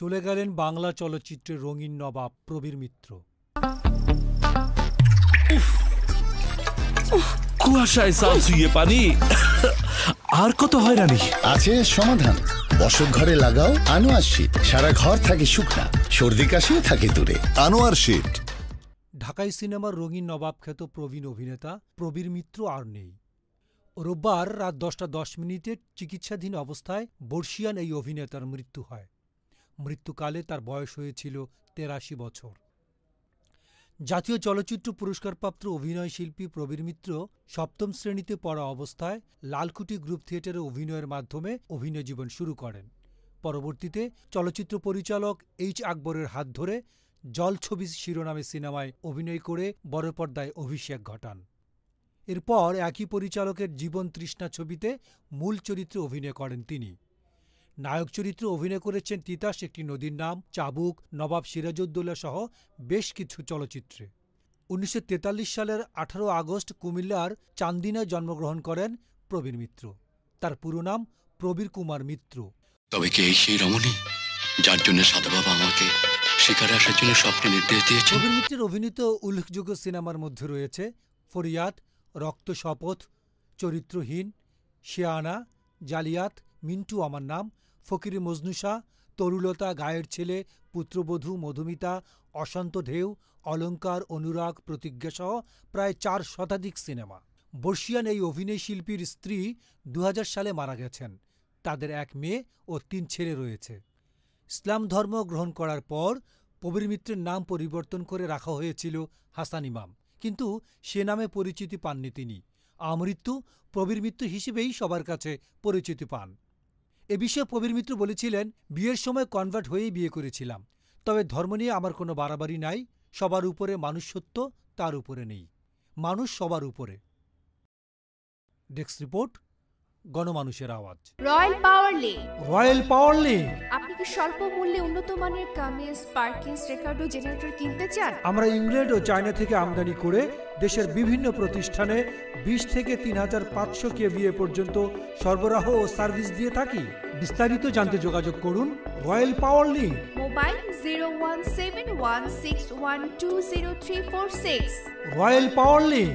চলে গেলেন বাংলা চলচ্চিত্রের রঙিন নবাব প্রবীর মিত্র। কুয়াশায় চাল চুইয়ে পানি, আর কত হয়রানি আছে সমাধান। বসত ঘরে লাগাও আনোয়ার শীট, সারা ঘর থাকে শুকনা, সর্দি কাশিও থাকে দূরে। আনোয়ার শীট। ঢাকাই সিনেমার রঙিন নবাব খ্যাত প্রবীণ অভিনেতা প্রবীর মিত্র আর নেই। রোববার রাত 10:10 চিকিৎসাধীন অবস্থায় বর্ষিয়ান এই অভিনেতার মৃত্যু হয়। মৃত্যুকালে তার বয়স হয়েছিল 83 বছর। জাতীয় চলচ্চিত্র পুরস্কারপ্রাপ্ত অভিনয়শিল্পী প্রবীর মিত্র সপ্তম শ্রেণীতে পড়া অবস্থায় লালকুটি গ্রুপ থিয়েটারে অভিনয়ের মাধ্যমে অভিনয় জীবন শুরু করেন। পরবর্তীতে চলচ্চিত্র পরিচালক এইচ আকবরের হাত ধরে জলছবি শিরোনামে সিনেমায় অভিনয় করে বড় পর্দায় অভিষেক ঘটান। এরপর একই পরিচালকের জীবন তৃষ্ণা ছবিতে মূল চরিত্রে অভিনয় করেন তিনি। নায়ক চরিত্রে অভিনয় করেছেন তিতাস একটি নদীর নাম, চাবুক, নবাব সিরাজউদ্দৌলা সহ বেশ কিছু চলচ্চিত্রে। 1943 সালের 18 আগস্ট কুমিল্লার চান্দিনায় জন্মগ্রহণ করেন প্রবীর মিত্র। তার পুরো নাম প্রবীর কুমার মিত্র। তবে কি এই সেই রমণী যার জন্য সাধু বাবা আমাকে শিকারে আসার জন্য স্বপ্নে নির্দেশ দিয়েছে? প্রবীর মিত্রের অভিনীত উল্লেখযোগ্য সিনেমার মধ্যে রয়েছে ফরিয়াদ, রক্ত শপথ, চরিত্রহীন, শেয়ানা, জালিয়াত, মিন্টু আমার নাম, ফকিরে মজনুষা, তরুলতা, গায়ের ছেলে, পুত্রবধূ, মধুমিতা, অশান্ত ঢেউ, অলঙ্কার, অনুরাগ, প্রতিজ্ঞাসহ প্রায় 4 শতাধিক সিনেমা। বর্ষিয়ান এই অভিনয় শিল্পীর স্ত্রী 2000 সালে মারা গেছেন। তাদের 1 মেয়ে ও 3 ছেলে রয়েছে। ইসলাম ধর্ম গ্রহণ করার পর প্রবীর মিত্রের নাম পরিবর্তন করে রাখা হয়েছিল হাসান ইমাম, কিন্তু সে নামে পরিচিতি পাননি তিনি। আমৃত্যু প্রবীর মিত্র হিসেবেই সবার কাছে পরিচিতি পান। এ বিষয়ে প্রবীর মিত্র বলেছিলেন, বিয়ের সময় কনভার্ট হয়েই বিয়ে করেছিলাম, তবে ধর্ম নিয়ে আমার কোনো বাড়াবাড়ি নাই। সবার উপরে মানুষ সত্য, তার উপরে নেই। মানুষ সবার উপরে। ডেস্ক রিপোর্ট, গণমানুষের আওয়াজ। রয়্যাল পাওয়ার লিঙ্ক। রয়্যাল পাওয়ার লিঙ্ক। আপনি কি স্বল্প মূল্যে উন্নত মানের কামিজ, স্পার্কিংস, রেকর্ডো জেনারেটর কিনতে চান? আমরা ইংল্যান্ড ও চায়না থেকে আমদানি করে দেশের বিভিন্ন প্রতিষ্ঠানে 20 থেকে 3500 কেভিএ পর্যন্ত সরবরাহ ও সার্ভিস দিয়ে থাকি। বিস্তারিত জানতে যোগাযোগ করুন রয়্যাল পাওয়ার লিঙ্ক। মোবাইল 01716120346। রয়্যাল পাওয়ার লিঙ্ক।